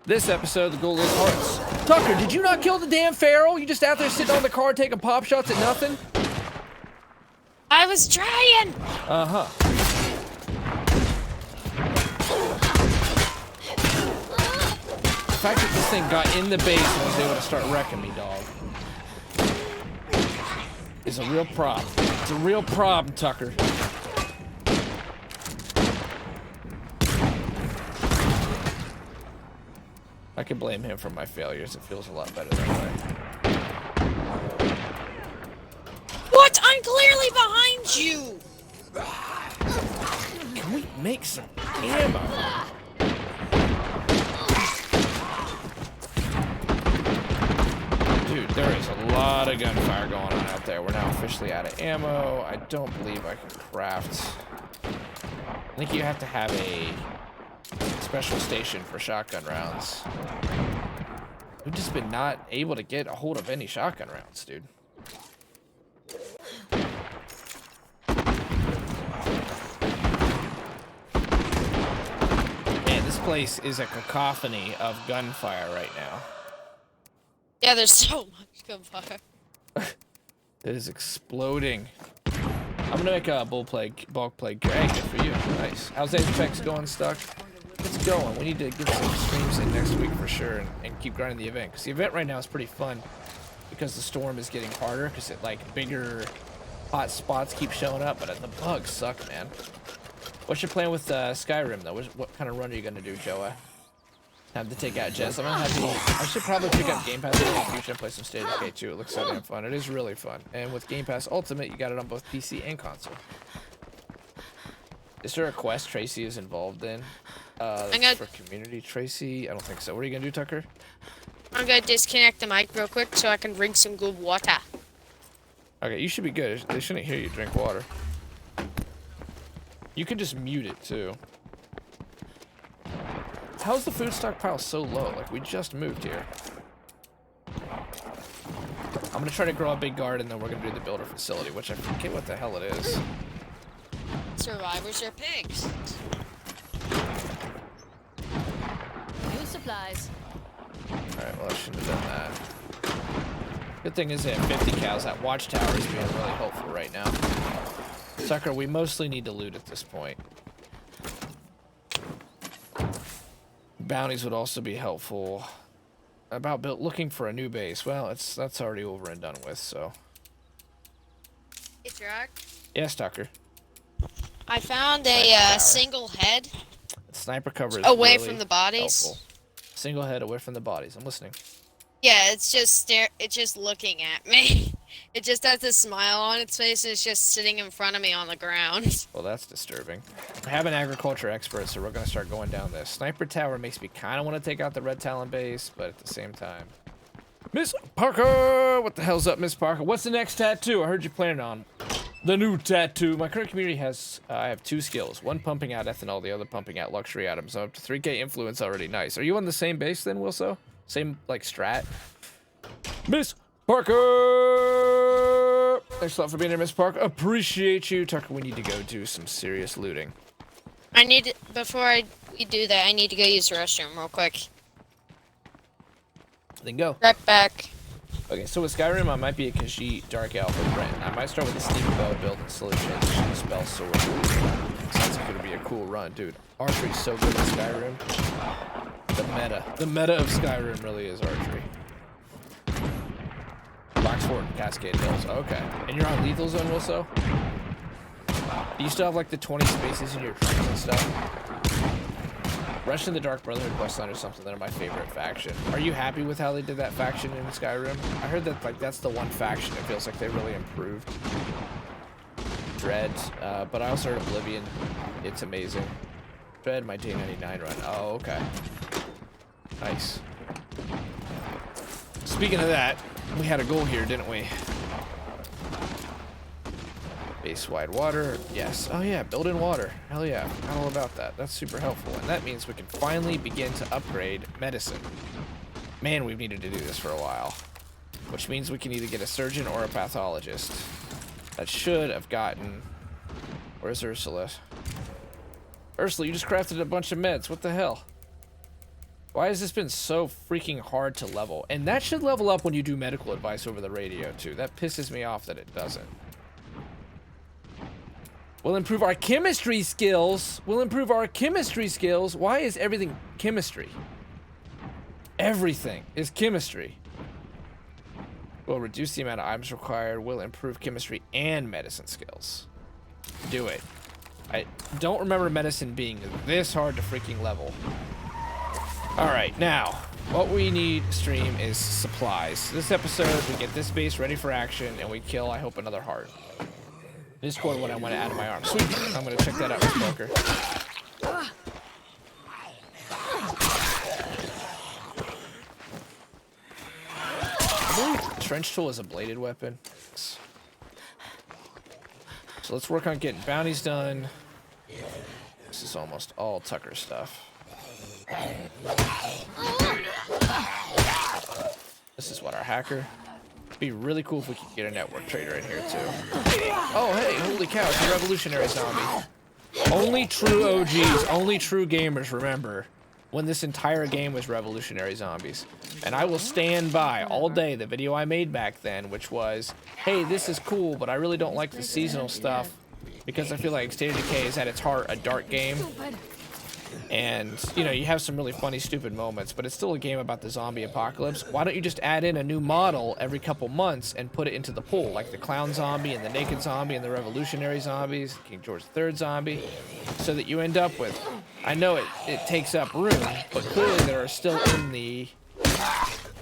This episode, the goal is hearts. Tucker, did you not kill the damn feral? You just out there sitting on the car taking pop shots at nothing? I was trying! Uh-huh. The fact that this thing got in the base and was able to start wrecking me, dog, is a real problem. It's a real problem, Tucker. I can blame him for my failures. It feels a lot better that way. What? I'm clearly behind you! Can we make some ammo? Dude, there is a lot of gunfire going on out there. We're now officially out of ammo. I don't believe I can craft. I think you have to have a special station for shotgun rounds. We've just been not able to get a hold of any shotgun rounds, dude. Man, this place is a cacophony of gunfire right now. Yeah, there's so much gunfire. It is exploding. I'm gonna make a bulk plague. Hey, good for you. Nice. How's Apex going, Stuck? It's going. We need to get some streams in next week for sure and keep grinding the event. Because the event right now is pretty fun because the storm is getting harder because it like bigger hot spots keep showing up, but the bugs suck, man. What's your plan with Skyrim though? What kind of run are you gonna do, Joa? Time to take out Jess. I should probably pick up Game Pass in the future and play some State of Decay too. It looks so damn fun. It is really fun. And with Game Pass Ultimate, you got it on both PC and console. Is there a quest Tracy is involved in? For community, Tracy? I don't think so. What are you gonna do, Tucker? I'm gonna disconnect the mic real quick so I can drink some good water. Okay, you should be good. They shouldn't hear you drink water. You can just mute it too. How's the food stockpile so low? Like, we just moved here. I'm gonna try to grow a big garden, then we're gonna do the builder facility, which I forget what the hell it is. Survivors are pigs. New supplies. Alright, well, I shouldn't have done that. Good thing is they have 50 cows. That watchtower is being really helpful right now. Tucker, we mostly need to loot at this point. Bounties would also be helpful. About looking for a new base. Well, that's already over and done with, so. It's rock. Yes, Tucker. I found a single head. Sniper cover is away really from the bodies. helpful. Single head away from the bodies. I'm listening. Yeah, it's just looking at me. It just has this smile on its face and it's just sitting in front of me on the ground. Well, that's disturbing. I have an agriculture expert, so we're going to start going down this. Sniper tower makes me kind of want to take out the Red Talon base, but at the same time. Miss Parker! What the hell's up, Miss Parker? What's the next tattoo? I heard you planning on the new tattoo. My current community has, I have 2 skills. One pumping out ethanol, the other pumping out luxury items. I'm up to 3K influence already. Nice. Are you on the same base then, Wilso? Same, like, strat? Miss Parker! Thanks a lot for being here, Miss Parker. Appreciate you. Tucker, we need to go do some serious looting. Before we do that, I need to go use the restroom real quick. Then go. Right back. Okay, so with Skyrim, I might be a Khajiit, Dark Elf, or Brent. I might start with a Sneak Bell build and slowly transition to Spell Sword. Sounds like it'll be a cool run. Dude, archery's so good in Skyrim. The meta of Skyrim really is archery. Boxfort and Cascade Hills. Okay. And you're on Lethal Zone, Wilso? Do you still have like the 20 spaces in your trunks and stuff? Rush in the Dark Brotherhood questline or something that are my favorite faction. Are you happy with how they did that faction in Skyrim? I heard that like that's the one faction it feels like they really improved. Dread, but I also heard Oblivion. It's amazing. Dread, my day 99 run. Oh, okay. Nice. Speaking of that, we had a goal here, didn't we? Base wide water, yes. Oh yeah, build in water. Hell yeah, forgot all about that. That's super helpful, and that means we can finally begin to upgrade medicine. Man, we've needed to do this for a while. Which means we can either get a surgeon or a pathologist. That should have gotten... Where's Ursula? Ursula, you just crafted a bunch of meds. What the hell? Why has this been so freaking hard to level? And that should level up when you do medical advice over the radio, too. That pisses me off that it doesn't. We'll improve our chemistry skills. We'll improve our chemistry skills. Why is everything chemistry? Everything is chemistry. We'll reduce the amount of items required. We'll improve chemistry and medicine skills. Do it. I don't remember medicine being this hard to freaking level. Alright, now, what we need, stream, is supplies. This episode, we get this base ready for action, and we kill, I hope, another heart. This scored what I want to add to my arm. Sweet! I'm going to check that out with Smoker. I believe trench tool is a bladed weapon. So let's work on getting bounties done. This is almost all Tucker stuff. This is what our hacker. It'd be really cool if we could get a network trader in here too. Oh hey, holy cow, it's a revolutionary zombie. Only true OGs, only true gamers remember when this entire game was revolutionary zombies. And I will stand by all day the video I made back then, which was, hey, this is cool, but I really don't like the seasonal stuff because I feel like State of Decay is at its heart a dark game. And, you know, you have some really funny, stupid moments, but it's still a game about the zombie apocalypse. Why don't you just add in a new model every couple months and put it into the pool, like the clown zombie and the naked zombie and the revolutionary zombies, King George III zombie, so that you end up with, I know it takes up room, but clearly there are still in the,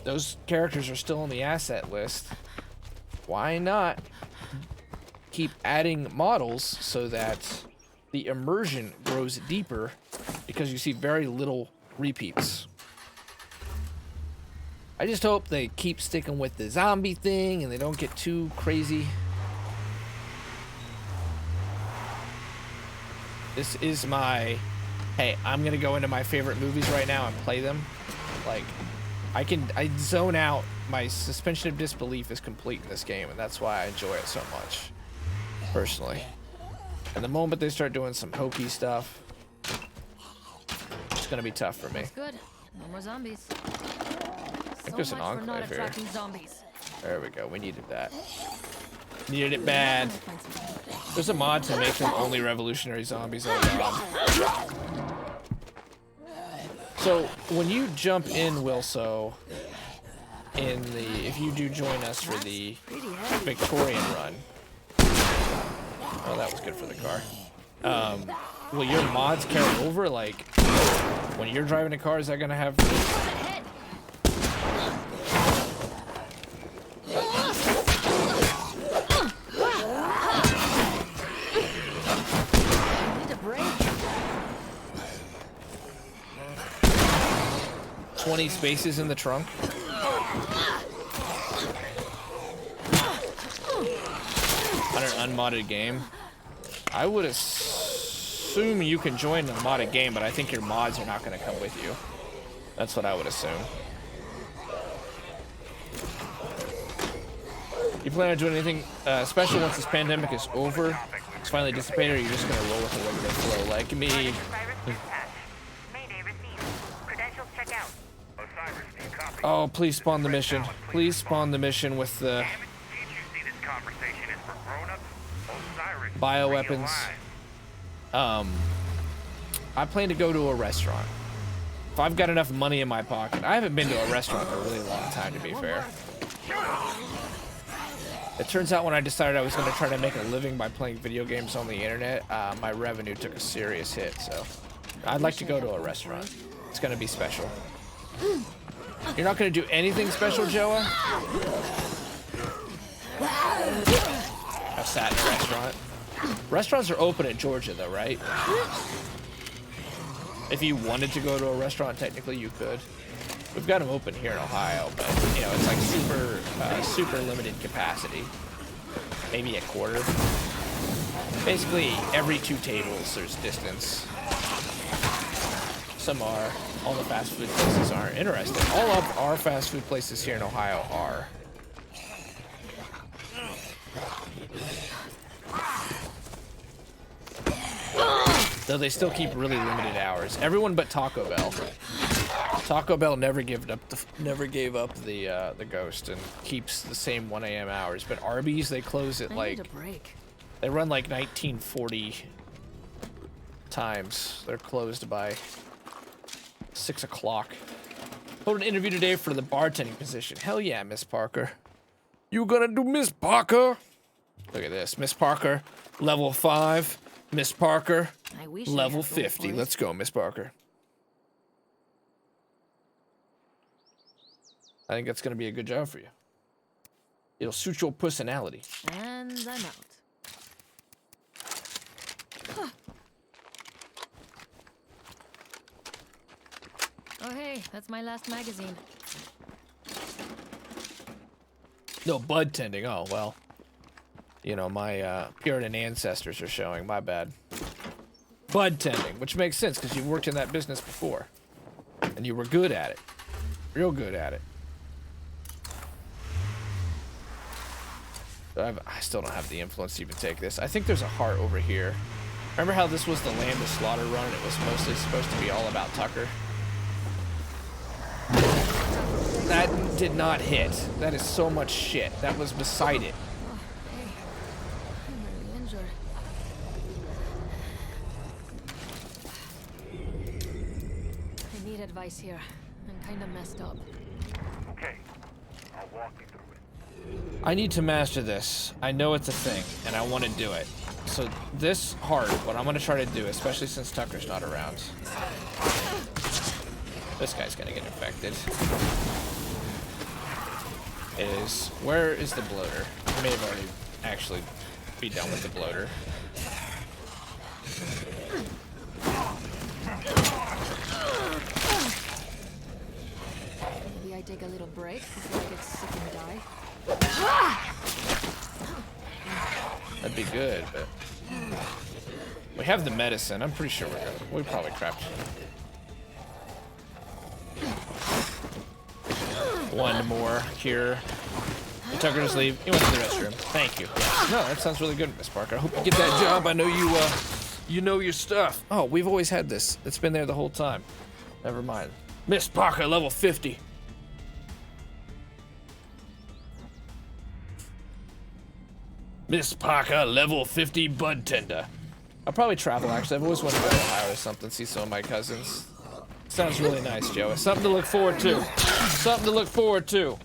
those characters are still on the asset list. Why not keep adding models so that the immersion grows deeper, because you see very little repeats. I just hope they keep sticking with the zombie thing and they don't get too crazy. This is my, hey, I'm gonna go into my favorite movies right now and play them. Like, I zone out. My suspension of disbelief is complete in this game, and that's why I enjoy it so much, personally. And the moment they start doing some hokey stuff, it's gonna be tough for me. Good. No more zombies. I think there's an enclave here. Zombies. There we go. We needed that. Needed it bad. There's a mod to make them only revolutionary zombies. So when you jump in, Wilso, in the, if you do join us for the Victorian run. Oh, that was good for the car. Will your mods carry over? Like, when you're driving a car, is that gonna have... Need a break. 20 spaces in the trunk? On an unmodded game? I would assume you can join a modded game, but I think your mods are not going to come with you. That's what I would assume. You plan on doing anything special once this pandemic is over? It's finally dissipated, or you're just going to roll with the regular flow like me? Oh, please spawn the mission. Please spawn the mission with the bioweapons. I plan to go to a restaurant. If I've got enough money in my pocket. I haven't been to a restaurant for a really long time, to be fair. It turns out when I decided I was going to try to make a living by playing video games on the internet, my revenue took a serious hit, so I'd like to go to a restaurant. It's going to be special. You're not going to do anything special, Joa? I've sat in a restaurant. Restaurants are open in Georgia, though, right? If you wanted to go to a restaurant, technically you could. We've got them open here in Ohio, but, you know, it's like super limited capacity. Maybe a quarter. Basically, every 2 tables, there's distance. Some are. All the fast food places aren't. Interesting. All of our fast food places here in Ohio are. Though they still keep really limited hours. Everyone but Taco Bell. Taco Bell never gave up the ghost and keeps the same 1 a.m. hours. But Arby's, they close at I like need a break. they run like 1940 times. They're closed by 6 o'clock. Hold an interview today for the bartending position. Hell yeah, Miss Parker. You gonna do Miss Parker? Look at this, Miss Parker, level 5. Miss Parker, I wish I level had room 50. for it. Let's go, Miss Parker. I think that's gonna be a good job for you. It'll suit your personality. And I'm out. Oh hey, that's my last magazine. No, bud tending. Oh, well. You know, my Puritan ancestors are showing. My bad. Bud tending, which makes sense because you worked in that business before. And you were good at it. Real good at it. I still don't have the influence to even take this. I think there's a heart over here. Remember how this was the Land of Slaughter run and it was mostly supposed to be all about Tucker? That did not hit. That is so much shit. That was beside it. Oh, hey. I'm really injured. I need advice here. I'm kinda messed up. Okay, I'll walk you through it. I need to master this. I know it's a thing, and I want to do it. So this hard, what I'm going to try to do, especially since Tucker's not around. This guy's going to get infected. Where is the bloater? I may have already actually be done with the bloater. Maybe I take a little break before I get sick and die. That'd be good, but we have the medicine. I'm pretty sure we probably crapped. One more cure. Did Tucker just leave? He went to the restroom. Thank you. No, that sounds really good, Miss Parker. I hope you get that job. I know you know your stuff. Oh, we've always had this. It's been there the whole time. Never mind. Miss Parker, level 50. Miss Parker, level 50 bud tender. I'll probably travel, actually. I've always wanted to go to Ohio or something, see some of my cousins. Sounds really nice, Joe. It's something to look forward to. Something to look forward to.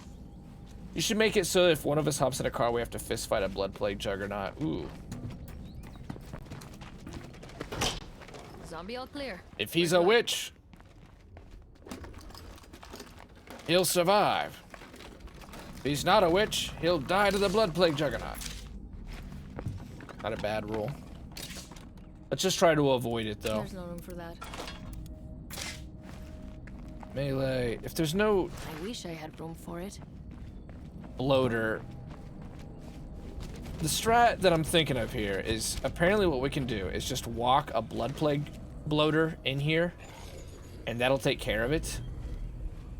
You should make it so if one of us hops in a car, we have to fist fight a blood plague juggernaut. Ooh. Zombie all clear. If he's a witch, he'll survive. If he's not a witch, he'll die to the blood plague juggernaut. Not a bad rule. Let's just try to avoid it, though. There's no room for that. Melee. If there's no I wish I had room for it. bloater, the strat that I'm thinking of here is apparently what we can do is just walk a blood plague bloater in here, and that'll take care of it.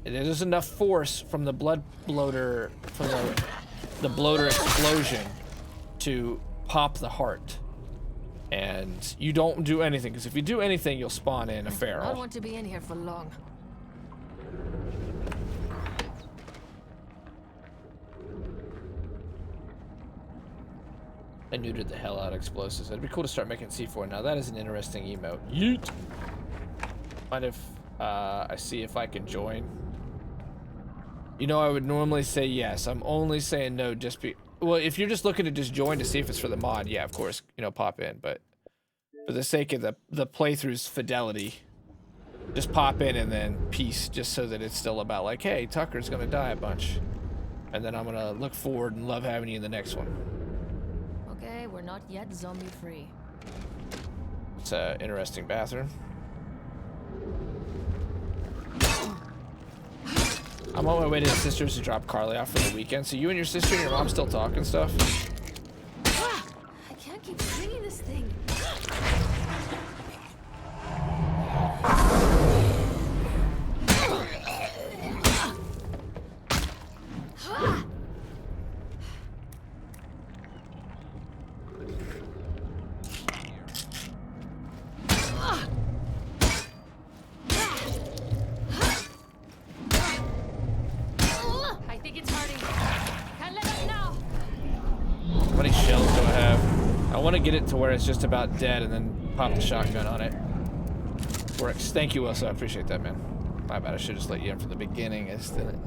There's enough force from the blood bloater, from the bloater explosion to pop the heart. And you don't do anything, because if you do anything, you'll spawn in a I don't feral. want to be in here for long. I neutered the hell out of explosives. It'd be cool to start making C4 now. That is an interesting emote. Yeet! Mind if I see if I can join? You know, I would normally say yes. I'm only saying no just well, if you're just looking to just join to see if it's for the mod, yeah, of course, you know, pop in. But for the sake of the playthrough's fidelity, just pop in and then peace, just so that it's still about like, hey, Tucker's gonna die a bunch. And then I'm gonna look forward and love having you in the next one. Okay, we're not yet zombie free. It's an interesting bathroom. I'm on my way to his sister's to drop Carly off for the weekend. So you and your sister and your mom still talking stuff? I can't keep swinging this thing. How many shells do I have? I want to get it to where it's just about dead and then pop the shotgun on it. Works. Thank you, Wilson. I appreciate that, man. My bad. I should just let you in from the beginning. I just didn't.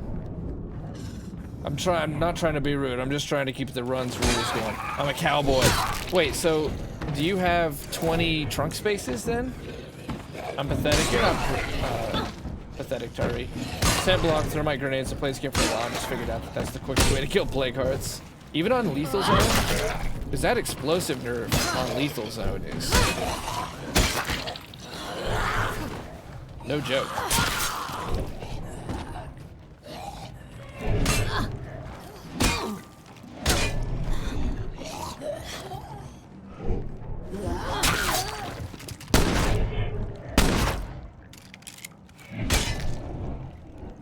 I'm not trying to be rude. I'm just trying to keep the runs rules going. I'm a cowboy. Wait, so do you have 20 trunk spaces then? I'm pathetic. You're not pathetic, Tari. Tent block, thermite grenades, and plays game for a while. I just figured out that that's the quickest way to kill plague hearts. Even on lethal zone? Because that explosive nerf on lethal zone is no joke.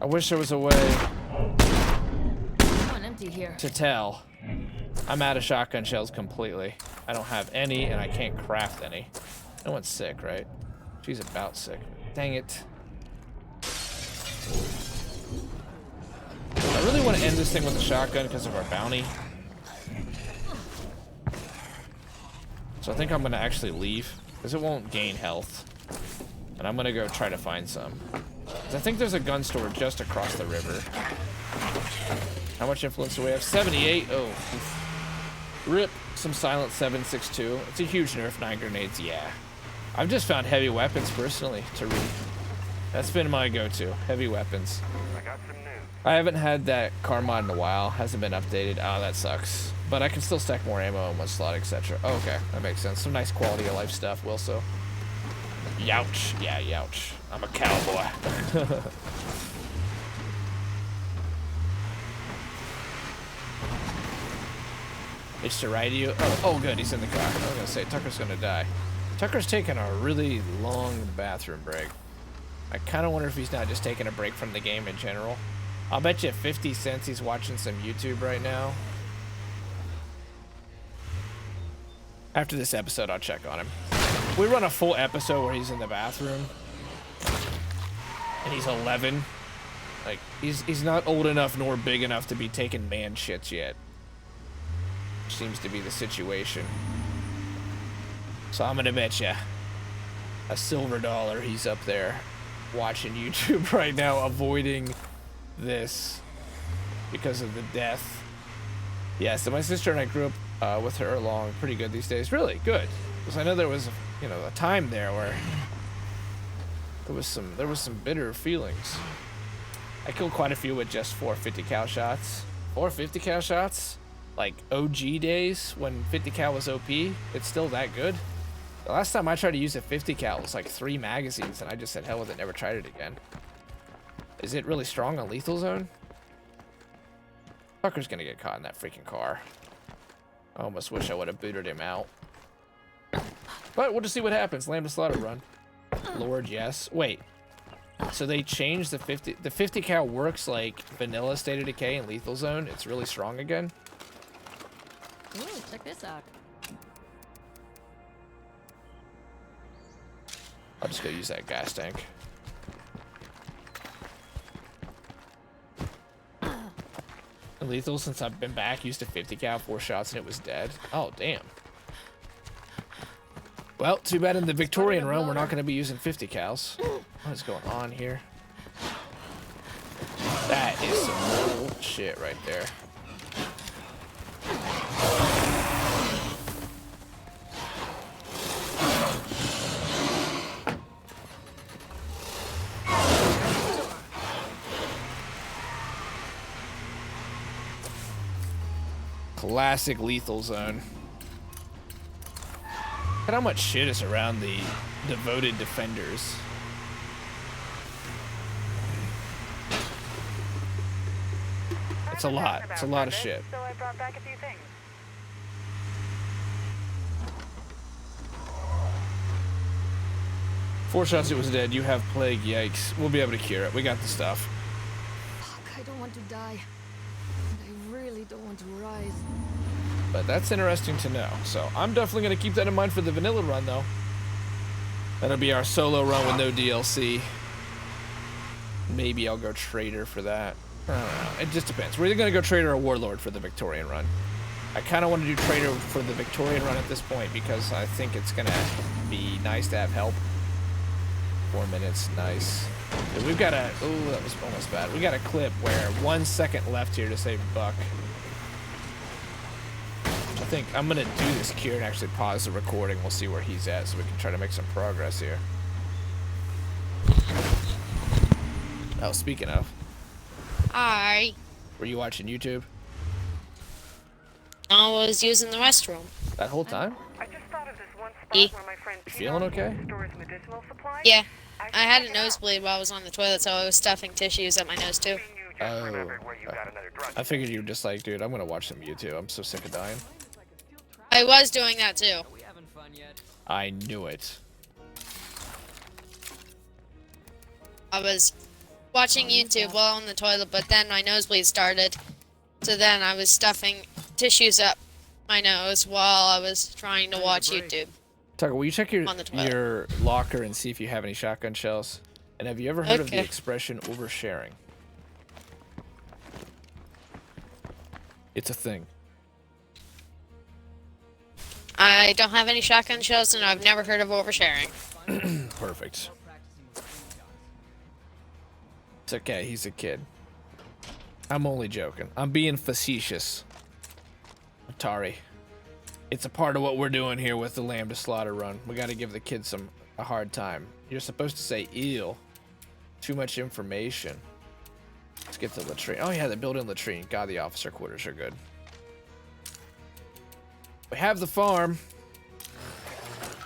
I wish there was a way Empty here. to tell. I'm out of shotgun shells completely. I don't have any, and I can't craft any. No one's sick, right? She's about sick. Dang it. I really want to end this thing with a shotgun because of our bounty. So I think I'm going to actually leave, because it won't gain health. And I'm going to go try to find some. I think there's a gun store just across the river. How much influence do we have? 78. Oh. Rip. Some silent 7.62. It's a huge nerf. 9 grenades. Yeah. I've just found heavy weapons personally to read. That's been my go-to. Heavy weapons. I got some news. I haven't had that car mod in a while. Hasn't been updated. Oh, that sucks. But I can still stack more ammo in one slot, etc. Oh, okay. That makes sense. Some nice quality of life stuff, Wilso. Youch. Yeah, youch. I'm a cowboy. It's to ride you. Oh, good. He's in the car. I was going to say, Tucker's going to die. Tucker's taking a really long bathroom break. I kind of wonder if he's not just taking a break from the game in general. I'll bet you 50 cents he's watching some YouTube right now. After this episode, I'll check on him. We run a full episode where he's in the bathroom. And he's 11. Like, he's not old enough nor big enough to be taking man shits yet. Which seems to be the situation. So I'm gonna bet you a silver dollar he's up there watching YouTube right now, avoiding this because of the death. Yeah, so my sister and I grew up with her along pretty good these days. Really good. Because I know there was, you know, a time there where there was some bitter feelings. I killed quite a few with just 450 cal shots. 450 cal shots? Like OG days when 50 cal was OP, it's still that good. The last time I tried to use a 50 cal was like 3 magazines, and I just said hell with it, never tried it again. Is it really strong on lethal zone? Fucker's gonna get caught in that freaking car. I almost wish I would have booted him out. But we'll just see what happens. Lambda slaughter run. Lord, yes. Wait. So they changed the 50. The 50 cal works like vanilla State of Decay and lethal zone. It's really strong again. Ooh, check this out. I'll just go use that gas tank. And lethal, since I've been back, used a 50 cal, 4 shots, and it was dead. Oh, damn. Well, too bad in the Victorian realm, we're not going to be using 50 cals. What is going on here? That is some old shit right there. Classic lethal zone. Look at how much shit is around the devoted defenders. It's a lot. It's a lot of shit. So I brought back a few things. Four shots, it was dead. You have plague. Yikes. We'll be able to cure it. We got the stuff. Fuck, I don't want to die. And I really don't want to rise. But that's interesting to know. So I'm definitely going to keep that in mind for the vanilla run, though. That'll be our solo run with no DLC. Maybe I'll go trader for that. I don't know. It just depends. We're either going to go trader or warlord for the Victorian run. I kind of want to do trader for the Victorian run at this point because I think it's going to be nice to have help. 4 minutes, nice. So we've got a, oh, that was almost bad. We got a clip where 1 second left here to save Buck. I think I'm going to do this cure and actually pause the recording. We'll see where he's at so we can try to make some progress here. Oh, speaking of. Hi. Were you watching YouTube? I was using the restroom. That whole time? I just thought of this one E? spot where my friend You feeling okay? stores medicinal supplies. Yeah. I had a check it out. nosebleed while I was on the toilet, so I was stuffing tissues at my nose too. You just remembered where you got another drug. I figured you were just like, dude, I'm going to watch some YouTube. I'm so sick of dying. I was doing that too. I knew it. I was watching YouTube while on the toilet, but then my nosebleed started. So then I was stuffing tissues up my nose while I was trying to watch YouTube. Tucker, will you check On the toilet. your locker and see if you have any shotgun shells? And have you ever heard of the Okay. expression oversharing? It's a thing. I don't have any shotgun shells, and I've never heard of oversharing. Perfect. It's okay, he's a kid. I'm only joking. I'm being facetious. Atari. It's a part of what we're doing here with the Lamb to Slaughter run. We gotta give the kids a hard time. You're supposed to say eel. Too much information. Let's get the latrine. Oh yeah, the built-in latrine. God, the officer quarters are good. We have the farm.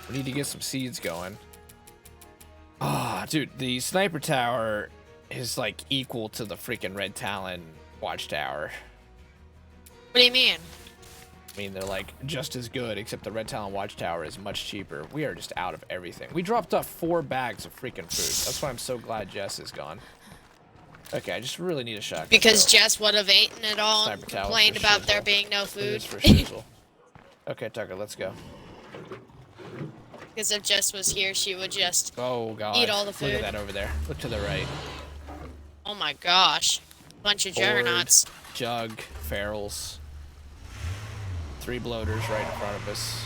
We need to get some seeds going. Ah, dude, the sniper tower is like equal to the freaking Red Talon watchtower. What do you mean? I mean, they're like just as good, except the Red Talon watchtower is much cheaper. We are just out of everything. We dropped off 4 bags of freaking food. That's why I'm so glad Jess is gone. Okay, I just really need a shotgun. Because So, Jess would have eaten it all and Sniper tower complained for about shizzle. there being no it food. is for shizzle. Okay, Tucker, let's go. Because if Jess was here, she would just... Oh god. Eat all the Look food. at that over there. Look to the right. Oh my gosh. Bunch of juggernauts. Jug, ferals. 3 bloaters right in front of us.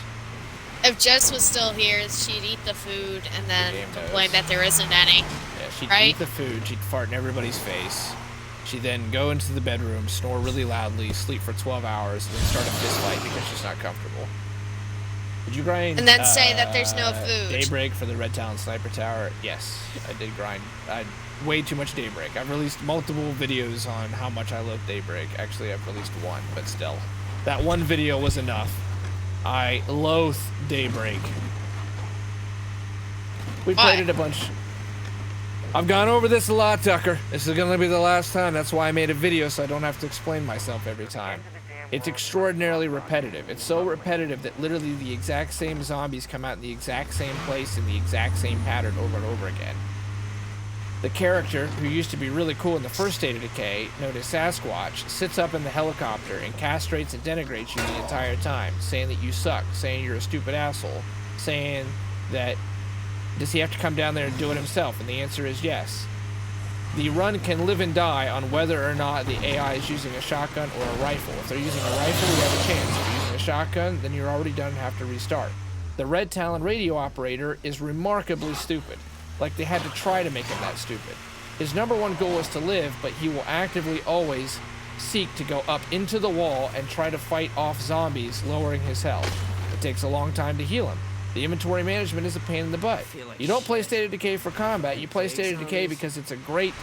If Jess was still here, she'd eat the food and then game complain knows. that there isn't any. Yeah, she'd Right? eat the food, she'd fart in everybody's face. She'd then go into the bedroom, snore really loudly, sleep for 12 hours, and then start a fist fight because she's not comfortable. Did you grind? And then say that there's no food. Daybreak for the Red Talon Sniper Tower? Yes, I did grind. Way too much Daybreak. I've released multiple videos on how much I love Daybreak. Actually, I've released one, but still. That one video was enough. I loathe Daybreak. We Why? played it a bunch. I've gone over this a lot, Tucker. This is gonna be the last time. That's why I made a video, so I don't have to explain myself every time. It's extraordinarily repetitive. It's so repetitive that literally the exact same zombies come out in the exact same place in the exact same pattern over and over again. The character, who used to be really cool in the first State of Decay, known as Sasquatch, sits up in the helicopter and castrates and denigrates you the entire time, saying that you suck, saying you're a stupid asshole, saying that does he have to come down there and do it himself? And the answer is yes. The run can live and die on whether or not the AI is using a shotgun or a rifle. If they're using a rifle, you have a chance. If you're using a shotgun, then you're already done and have to restart. The Red Talon radio operator is remarkably stupid. Like they had to try to make him that stupid. His #1 goal is to live, but he will actively always seek to go up into the wall and try to fight off zombies, lowering his health. It takes a long time to heal him. The inventory management is a pain in the butt. You don't play State of Decay for combat, you play State of Decay because it's a great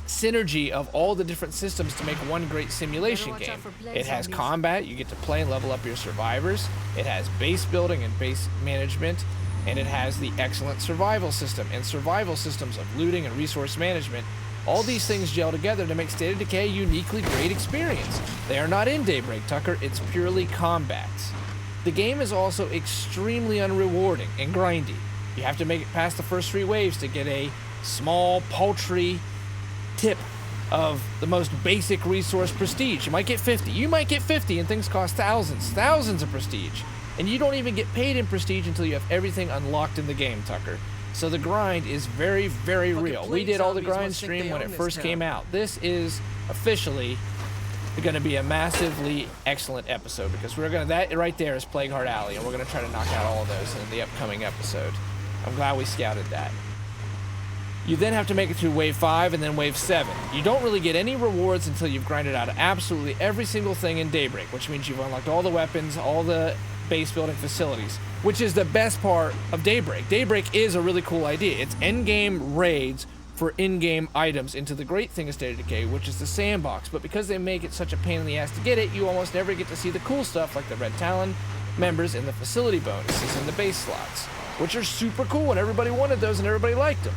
synergy of all the different systems to make one great simulation game. It has combat, you get to play and level up your survivors. It has base building and base management. And it has the excellent survival system and survival systems of looting and resource management. All these things gel together to make State of Decay a uniquely great experience. They are not in Daybreak, Tucker. It's purely combat. The game is also extremely unrewarding and grindy. You have to make it past the first 3 waves to get a small, paltry tip of the most basic resource prestige. You might get 50. You might get 50 and things cost thousands of prestige. And you don't even get paid in prestige until you have everything unlocked in the game, Tucker. So the grind is very, very real. We did all the grind stream when it first came out. This is officially going to be a massively excellent episode because that right there is Plague Heart Alley, and we're going to try to knock out all of those in the upcoming episode. I'm glad we scouted that. You then have to make it through Wave 5 and then Wave 7. You don't really get any rewards until you've grinded out absolutely every single thing in Daybreak, which means you've unlocked all the weapons, all the base building facilities, which is the best part of Daybreak. Daybreak is a really cool idea. It's endgame raids for in-game items into the great thing of State of Decay, which is the sandbox. But because they make it such a pain in the ass to get it, you almost never get to see the cool stuff like the Red Talon members and the facility bonuses and the base slots, which are super cool, and everybody wanted those and everybody liked them.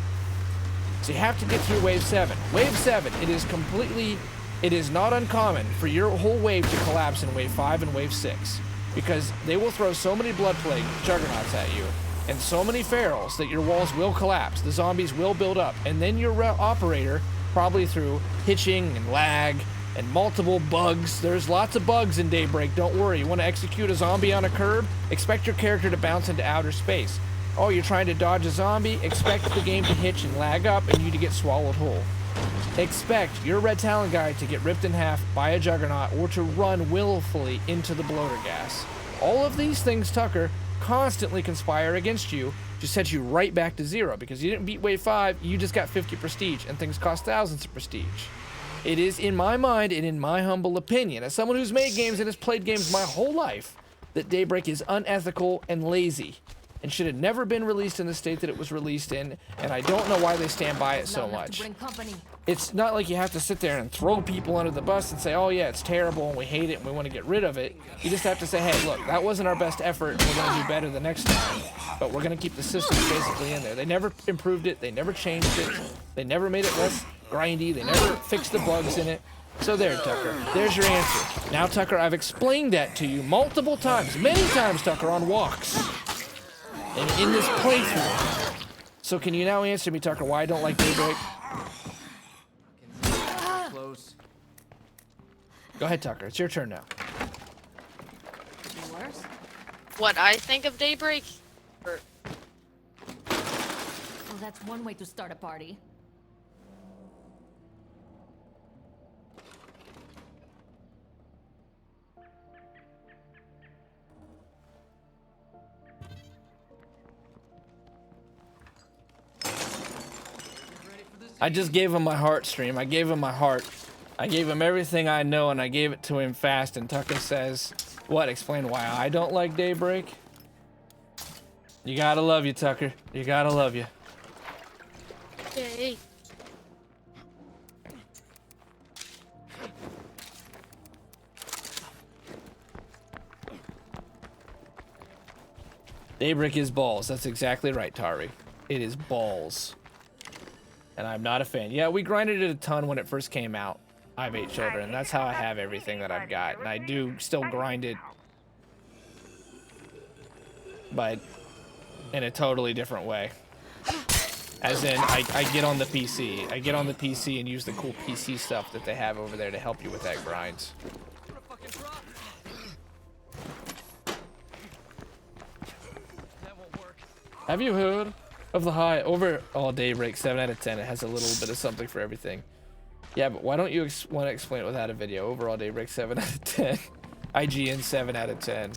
So you have to get through Wave 7. Wave 7, it is not uncommon for your whole wave to collapse in Wave 5 and Wave 6, because they will throw so many Blood Plague juggernauts at you, and so many ferals that your walls will collapse, the zombies will build up, and then your operator, probably through hitching and lag and multiple bugs, there's lots of bugs in Daybreak, don't worry. You want to execute a zombie on a curb? Expect your character to bounce into outer space. Oh, you're trying to dodge a zombie? Expect the game to hitch and lag up and you to get swallowed whole. Expect your Red Talon guy to get ripped in half by a juggernaut or to run willfully into the bloater gas. All of these things, Tucker, constantly conspire against you to set you right back to 0 because you didn't beat Wave 5, you just got 50 prestige and things cost thousands of prestige. It is in my mind and in my humble opinion, as someone who's made games and has played games my whole life, that Daybreak is unethical and lazy and should have never been released in the state that it was released in, and I don't know why they stand by it so much. It's not like you have to sit there and throw people under the bus and say, oh yeah, it's terrible and we hate it and we want to get rid of it. You just have to say, hey, look, that wasn't our best effort and we're going to do better the next time, but we're going to keep the system basically in there. They never improved it, they never changed it, they never made it less grindy, they never fixed the bugs in it. So there, Tucker, there's your answer. Now, Tucker, I've explained that to you multiple times, many times, Tucker, on walks and in this playthrough. So can you now answer me, Tucker, why I don't like Daybreak? Go ahead, Tucker. It's your turn now. Worse? What I think of Daybreak? Or Well, that's one way to start a party. I just gave him my heart stream. I gave him my heart. I gave him everything I know, and I gave it to him fast, and Tucker says, what? Explain why I don't like Daybreak? You gotta love you, Tucker. You gotta love you. yay. Daybreak is balls. That's exactly right, Tari. It is balls. And I'm not a fan. Yeah, we grinded it a ton when it first came out. I have 8 children, and that's how I have everything that I've got. And I do still grind it, but in a totally different way. As in, I get on the PC. I get on the PC and use the cool PC stuff that they have over there to help you with that grind. Have you heard of the high overall Daybreak 7 out of 10? It has a little bit of something for everything. Yeah, but why don't you want to explain it without a video? Overall Daybreak 7 out of 10. IGN 7 out of 10.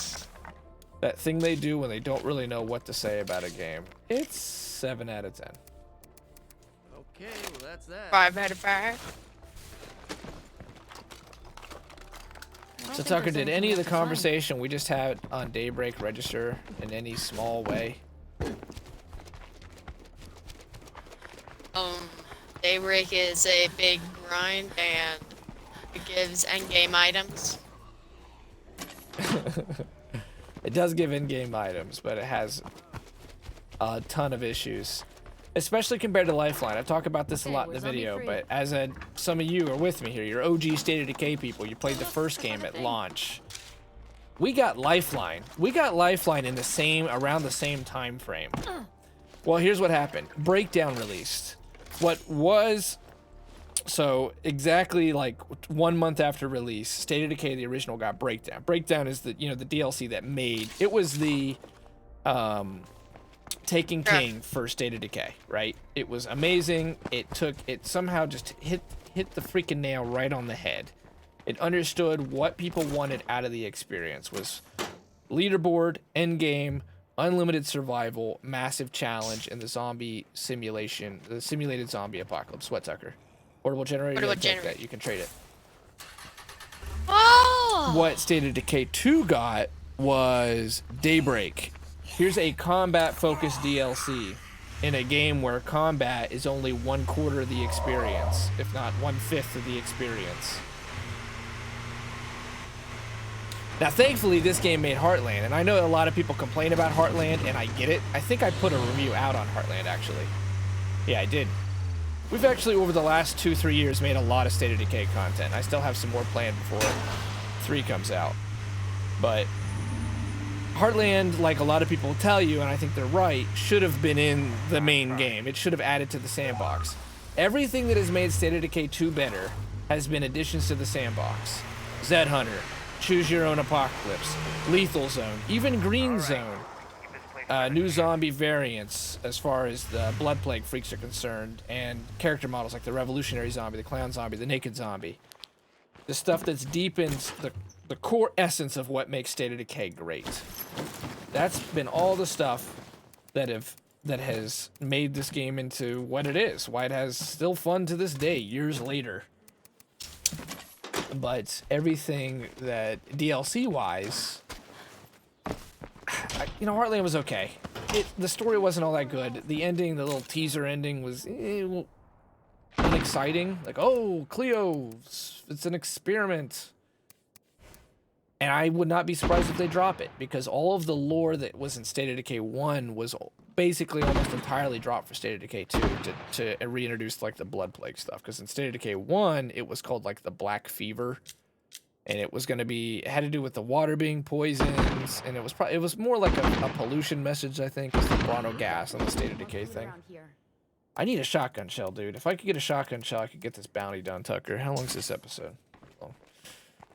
That thing they do when they don't really know what to say about a game. It's 7 out of 10. Okay, well that's that. 5 out of 5. So Tucker, did any of the conversation we just had on Daybreak register in any small way? Daybreak is a big grind and it gives endgame items. It does give in-game items, but it has a ton of issues, especially compared to Lifeline. I talk about this a lot in the video, but as some of you are with me here, you're OG State of Decay people, you played the first game at launch. We got Lifeline. We got Lifeline in around the same time frame. Well, here's what happened. Breakdown released. So exactly like 1 month after release, State of Decay, the original, got Breakdown. Breakdown is the the DLC that made it was the Taken King for State of Decay, right? It was amazing. It somehow just hit the freaking nail right on the head. It understood what people wanted out of the experience was leaderboard, end game, unlimited survival, massive challenge, and the zombie simulation, the simulated zombie apocalypse. What, Tucker? Portable generator. Portable Take generator. that. You can trade it. Oh! What State of Decay 2 got was Daybreak. Here's a combat-focused DLC in a game where combat is only 1/4 of the experience, if not 1/5 of the experience. Now, thankfully, this game made Heartland, and I know a lot of people complain about Heartland, and I get it. I think I put a review out on Heartland, actually. Yeah, I did. We've actually, over the last 2-3 years, made a lot of State of Decay content. I still have some more planned before 3 comes out. But Heartland, like a lot of people tell you, and I think they're right, should have been in the main game. It should have added to the sandbox. Everything that has made State of Decay 2 better has been additions to the sandbox. Zed Hunter, Choose Your Own Apocalypse, Lethal Zone, even Green Zone. New zombie variants as far as the Blood Plague freaks are concerned, and character models like the Revolutionary Zombie, the Clown Zombie, the Naked Zombie. The stuff that's deepens the core essence of what makes State of Decay great. That's been all the stuff that has made this game into what it is, why it has still fun to this day, years later. But everything that DLC-wise, Heartland was okay. The story wasn't all that good. The ending, the little teaser ending was unexciting. Like, oh, Cleo, it's an experiment. And I would not be surprised if they drop it, because all of the lore that was in State of Decay 1 was basically almost entirely dropped for State of Decay 2 to reintroduce, like, the Blood Plague stuff. Because in State of Decay 1, it was called, like, the Black Fever. And it was going to be, it had to do with the water being poisoned, and it was more like a pollution message, I think, was the Bronto gas on the State of Decay thing. I need a shotgun shell, dude. If I could get a shotgun shell, I could get this bounty done, Tucker. How long's this episode?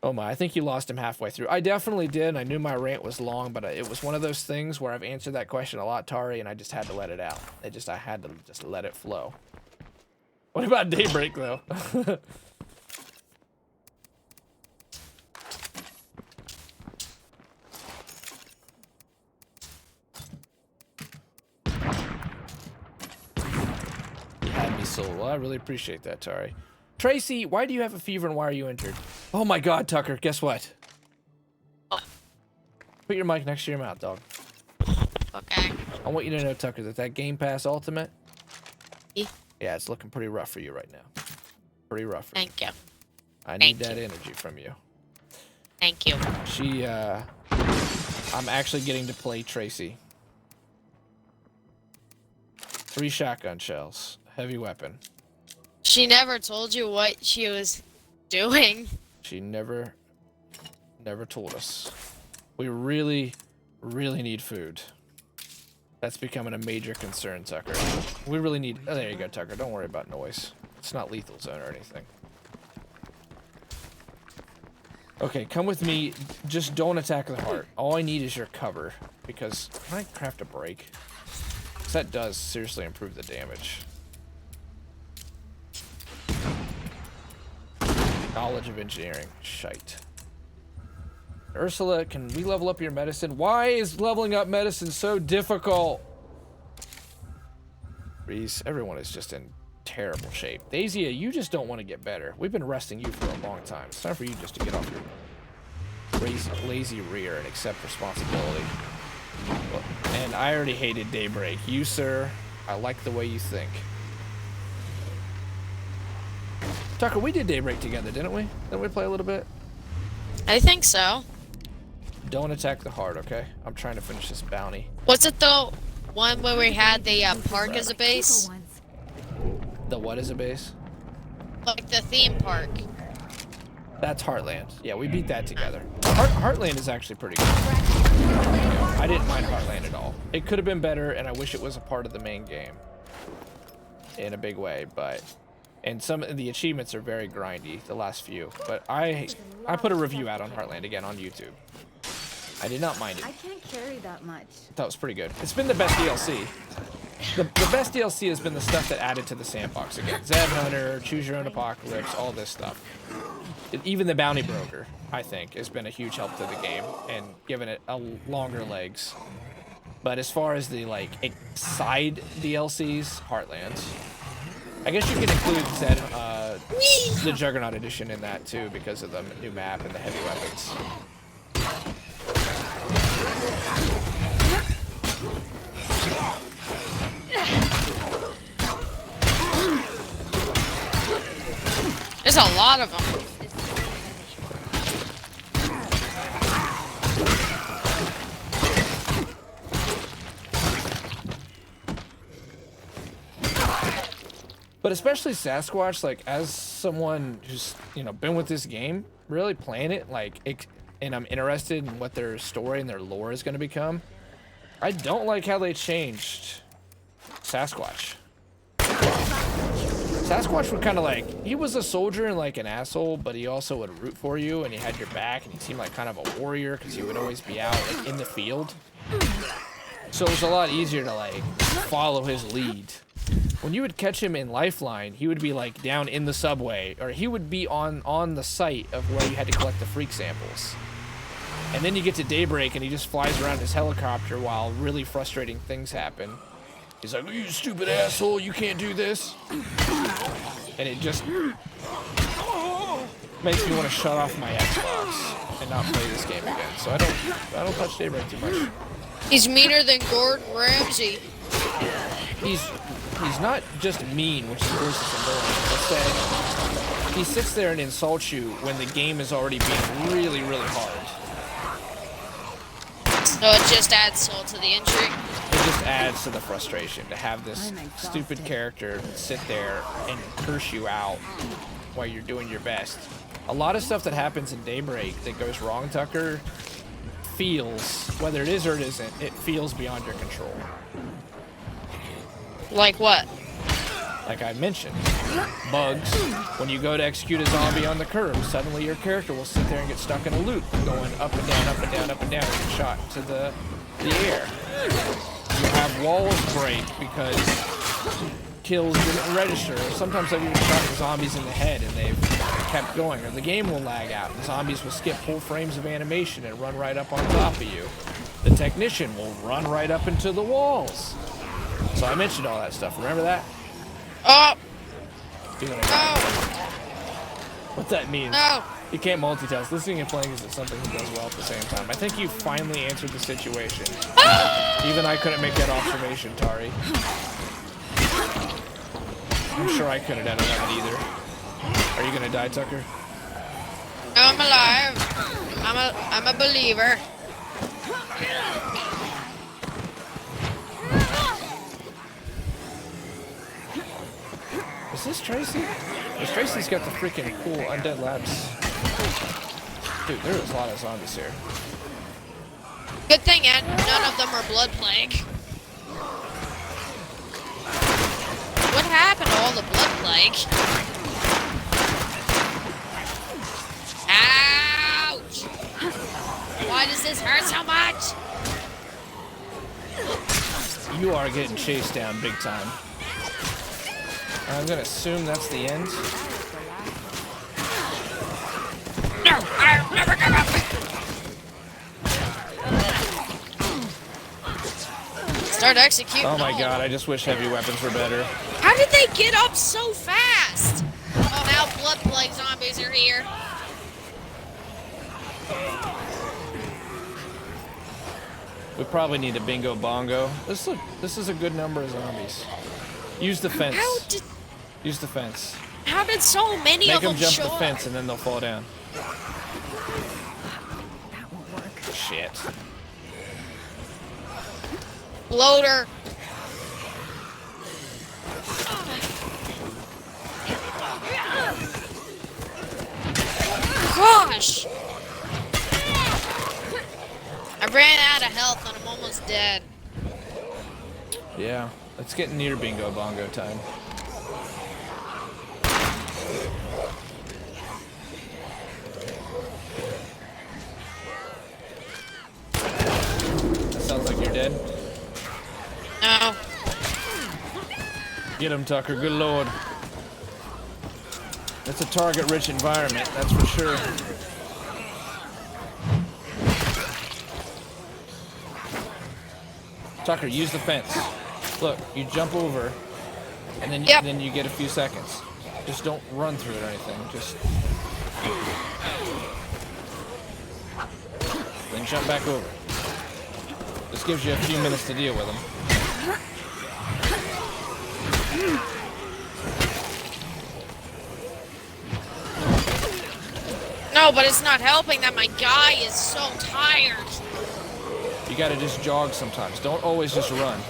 Oh my, I think you lost him halfway through. I definitely did, and I knew my rant was long, but it was one of those things where I've answered that question a lot, Tari, and I just had to let it out. I had to just let it flow. What about Daybreak, though? Well, I really appreciate that, Tari. Tracy, why do you have a fever and why are you injured? Oh my god, Tucker, guess what? Put your mic next to your mouth, dog. Okay. I want you to know, Tucker, that Game Pass Ultimate, Yeah, it's looking pretty rough for you right now. Pretty rough for Thank you. I need that energy from you. Thank you. I'm actually getting to play Tracy. 3 shotgun shells. Heavy weapon. She never told you what she was doing. She never told us. We really need food. That's becoming a major concern, Tucker. We really need... Oh, there you go, Tucker. Don't worry about noise. It's not lethal zone or anything. Okay, come with me. Just don't attack the heart. All I need is your cover. Because... Can I craft a break? Because that does seriously improve the damage. Knowledge of engineering. Shite. Ursula, can we level up your medicine? Why is leveling up medicine so difficult? Reese, everyone is just in terrible shape. Daisy, you just don't want to get better. We've been resting you for a long time. It's time for you just to get off your lazy rear and accept responsibility. And I already hated Daybreak. You, sir, I like the way you think. Tucker, we did Daybreak together, didn't we? Didn't we play a little bit? I think so. Don't attack the heart, okay? I'm trying to finish this bounty. What's it the one where we had the park as a base? The what is a base? Like the theme park. That's Heartland. Yeah, we beat that together. Heartland is actually pretty good. I didn't mind Heartland at all. It could have been better, and I wish it was a part of the main game. In a big way, but... And some of the achievements are very grindy, the last few. But I put a review out on Heartland again on YouTube. I did not mind it. I can't carry that much. That was pretty good. It's been the best DLC. the best DLC has been the stuff that added to the sandbox again. Zed Hunter, Choose Your Own Apocalypse, all this stuff. Even the Bounty Broker, I think, has been a huge help to the game and given it a longer legs. But as far as the like side DLCs, Heartlands. I guess you can include Zed, the Juggernaut edition in that too because of the new map and the heavy weapons. There's a lot of them. But especially Sasquatch, like as someone who's, you know, been with this game, really playing it, like, and I'm interested in what their story and their lore is going to become. I don't like how they changed Sasquatch. Sasquatch would kind of like, he was a soldier and like an asshole, but he also would root for you and he had your back and he seemed like kind of a warrior because he would always be out like in the field. So it was a lot easier to like follow his lead. When you would catch him in Lifeline, he would be like down in the subway, or he would be on the site of where you had to collect the freak samples. And then you get to Daybreak and he just flies around his helicopter while really frustrating things happen. He's like, you stupid asshole, you can't do this. And it just makes me want to shut off my Xbox and not play this game again. So I don't touch Daybreak too much. He's meaner than Gordon Ramsay. He's not just mean, which is worse than annoying, but he sits there and insults you when the game is already being really, really hard. So it just adds salt to the injury. It just adds to the frustration to have this stupid character sit there and curse you out while you're doing your best. A lot of stuff that happens in Daybreak that goes wrong, Tucker, feels, whether it is or it isn't, it feels beyond your control. Like what? Like I mentioned, bugs. When you go to execute a zombie on the curb, suddenly your character will sit there and get stuck in a loop, going up and down, up and down, up and down, and get shot to the air. You have walls break because kills didn't register. Sometimes I've even shot the zombies in the head and they've kept going. Or the game will lag out and zombies will skip whole frames of animation and run right up on top of you. The technician will run right up into the walls. So I mentioned all that stuff. Remember that? Oh! No! What that means? No! You can't multitask. Listening and playing isn't something he does well at the same time. I think you finally answered the situation. Even I couldn't make that observation, Tari. I'm sure I couldn't have done it either. Are you gonna die, Tucker? No, I'm alive. I'm a believer. Is this Tracy? Because Tracy's got the freaking cool Undead Labs. Dude, there's a lot of zombies here. Good thing none of them are blood plague. What happened to all the blood plague? Ouch! Why does this hurt so much? You are getting chased down big time. I'm gonna assume that's the end. No, I'll never give up! Start executing. Oh my god, I just wish heavy weapons were better. How did they get up so fast? Oh, now blood plague zombies are here. We probably need a bingo bongo. This is a good number of zombies. Use the fence. Use the fence. How did so many Make of them them jump show the up? fence and then they'll fall down. That won't work. Shit. Loader. Gosh! I ran out of health and I'm almost dead. Yeah, it's getting near bingo bongo time. That sounds like you're dead. No. Get him, Tucker. Good lord. It's a target-rich environment, that's for sure. Tucker, use the fence. Look, you jump over, and then you get a few seconds. Just don't run through it or anything. Just then jump back over. This gives you a few minutes to deal with them. No, but it's not helping that my guy is so tired. You gotta just jog sometimes. Don't always just run.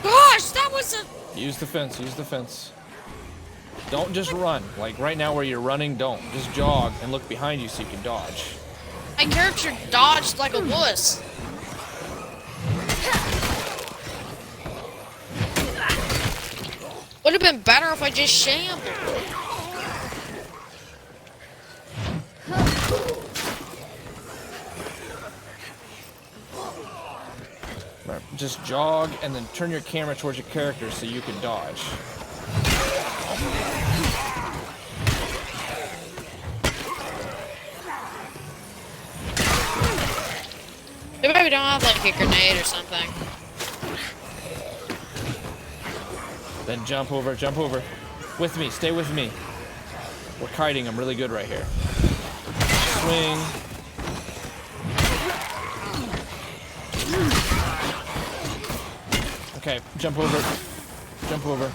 Gosh, that was a... Use the fence, use the fence. Don't just run. Like right now where you're running, don't. Just jog and look behind you so you can dodge. My character dodged like a wuss. Would have been better if I just shambled. Just jog and then turn your camera towards your character so you can dodge. Maybe we don't have like a grenade or something. Then jump over, jump over. With me, stay with me. We're kiting them really good right here. Swing. Okay, jump over. Jump over.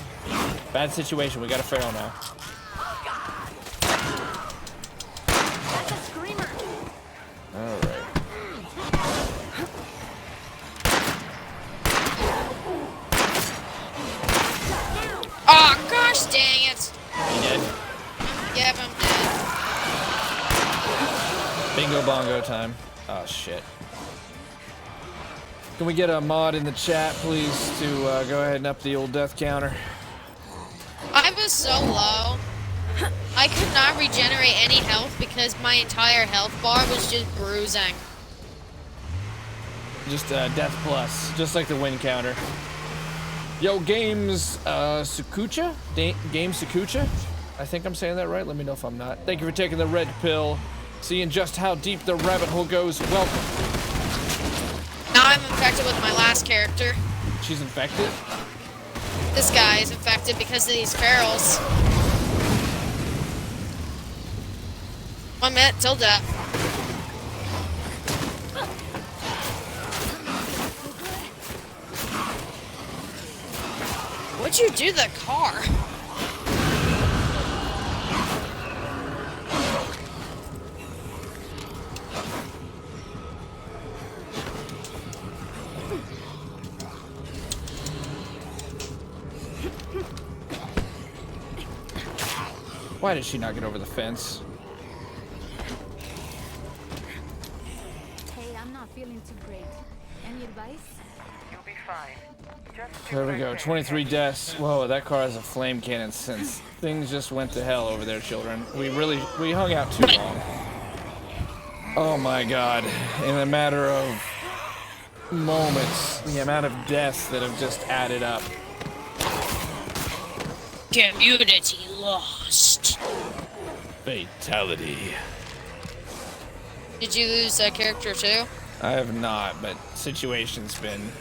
Bad situation, we got a feral now. Alright. Oh gosh dang it! You dead? Yep, I'm dead. Bingo bongo time. Oh shit. Can we get a mod in the chat, please, to go ahead and up the old death counter? I was so low. I could not regenerate any health because my entire health bar was just bruising. Just death plus, just like the win counter. Yo, Games Sakucha? Games Sakucha? I think I'm saying that right. Let me know if I'm not. Thank you for taking the red pill. Seeing just how deep the rabbit hole goes. Welcome. Now I'm infected with my last character. She's infected? This guy is infected because of these ferals. 1 minute till death. What'd you do to the car? Why did she not get over the fence? Hey, I'm not feeling too great. Any advice? You'll be fine. Just do There what we I go, say. 23 deaths. Whoa, that car has a flame cannon since things just went to hell over there, children. We hung out too long. Oh my god. In a matter of moments, the amount of deaths that have just added up. Community lost. Fatality. Did you lose a character too? I have not, but situation's been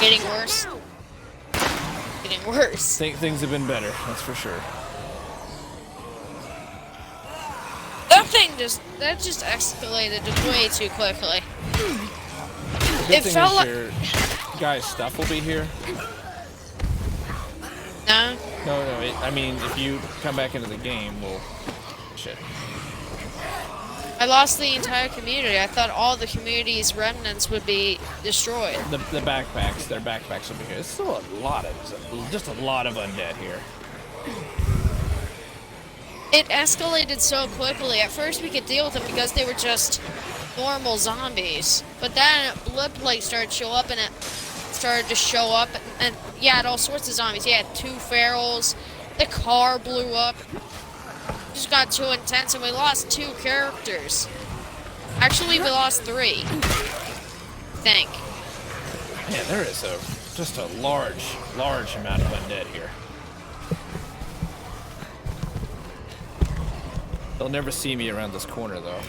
Getting worse? Getting worse. things have been better, that's for sure. That just escalated way too quickly. Good It thing felt is like... your guy's stuff will be here. No? No, I mean, if you come back into the game, we'll... Shit. I lost the entire community. I thought all the community's remnants would be destroyed. The backpacks, their backpacks will be here. There's still just a lot of undead here. It escalated so quickly. At first we could deal with them because they were just normal zombies. But then a blip light started to show up and it started to show up and you had all sorts of zombies. You had 2 ferals. The car blew up. It just got too intense, and we lost 2 characters. Actually, we lost 3. I think. Man, there is just a large amount of undead here. They'll never see me around this corner, though.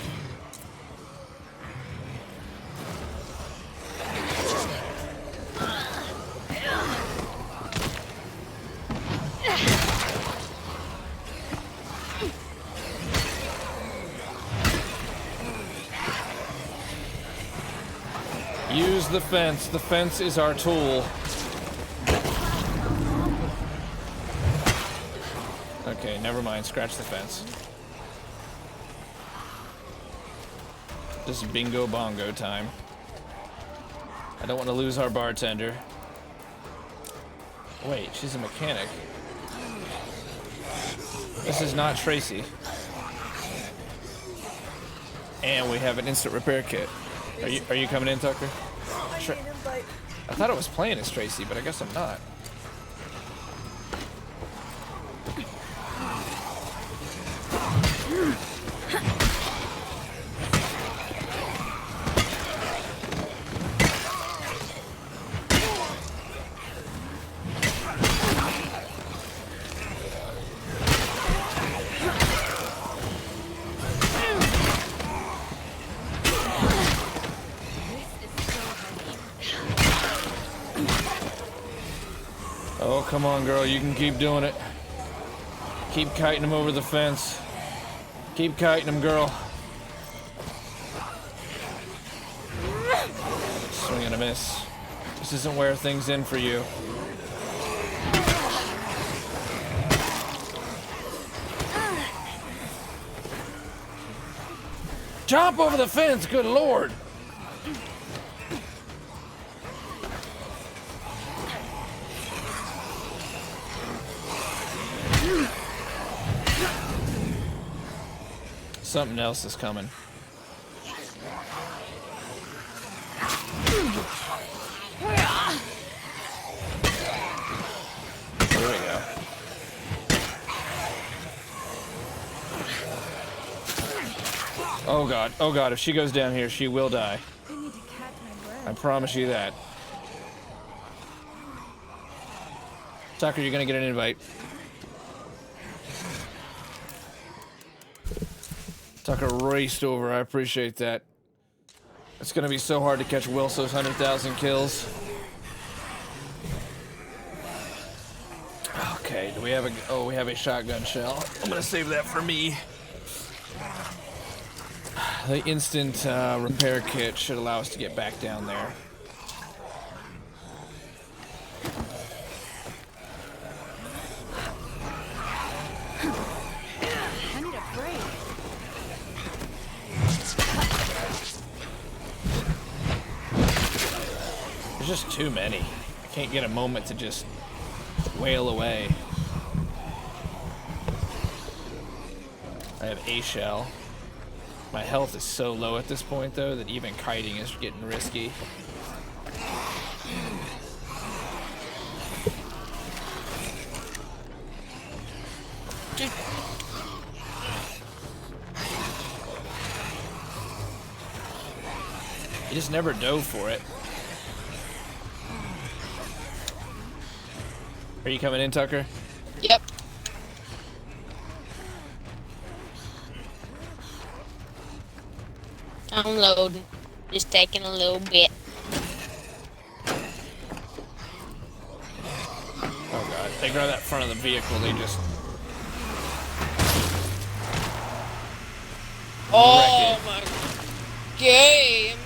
Use the fence. The fence is our tool. Okay, never mind. Scratch the fence. This is bingo bongo time. I don't want to lose our bartender. Wait, she's a mechanic. This is not Tracy. And we have an instant repair kit. Are you coming in, Tucker? I thought it was playing as Tracy, but I guess I'm not. Oh, come on, girl. You can keep doing it. Keep kiting him over the fence. Keep kiting him, girl. Swing and a miss. This isn't where things end for you. Jump over the fence, good lord! Something else is coming. There we go. Oh god, if she goes down here, she will die. I promise you that. Tucker, you're gonna get an invite. Tucker raced over, I appreciate that. It's gonna be so hard to catch Wilso's 100,000 kills. Okay, do we have we have a shotgun shell. I'm gonna save that for me. The instant repair kit should allow us to get back down there. I need a break. There's just too many. I can't get a moment to just wail away. I have a shell. My health is so low at this point, though, that even kiting is getting risky. You just never dove for it. Are you coming in, Tucker? Yep. Unloading. Just taking a little bit. Oh god, they grab that front of the vehicle, they just... Oh my game.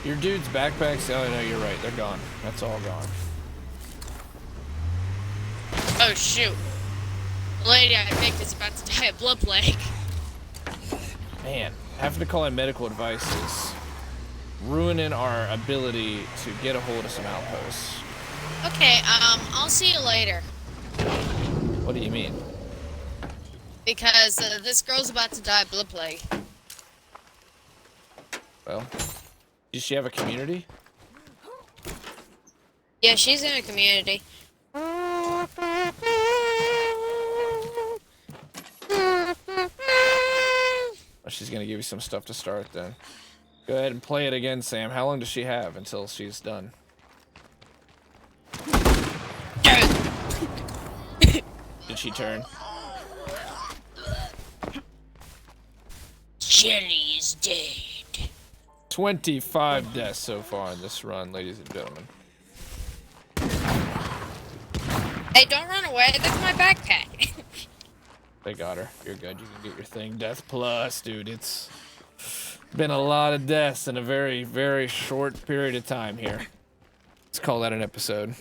Your dude's backpacks, oh no, you're right, they're gone. That's all gone. Oh shoot. The lady I picked is about to die of blood plague. Man, having to call in medical advice is ruining our ability to get a hold of some outposts. Okay, I'll see you later. What do you mean? Because this girl's about to die of blood plague. Well, does she have a community? Yeah, she's in a community. Oh, she's gonna give you some stuff to start then. Go ahead and play it again, Sam. How long does she have until she's done? Did she turn? Shelly is dead. 25 deaths so far in this run, ladies and gentlemen. Hey, don't run away. That's my backpack. They got her. You're good. You can get your thing. Death plus, dude. It's been a lot of deaths in a very, very short period of time here. Let's call that an episode.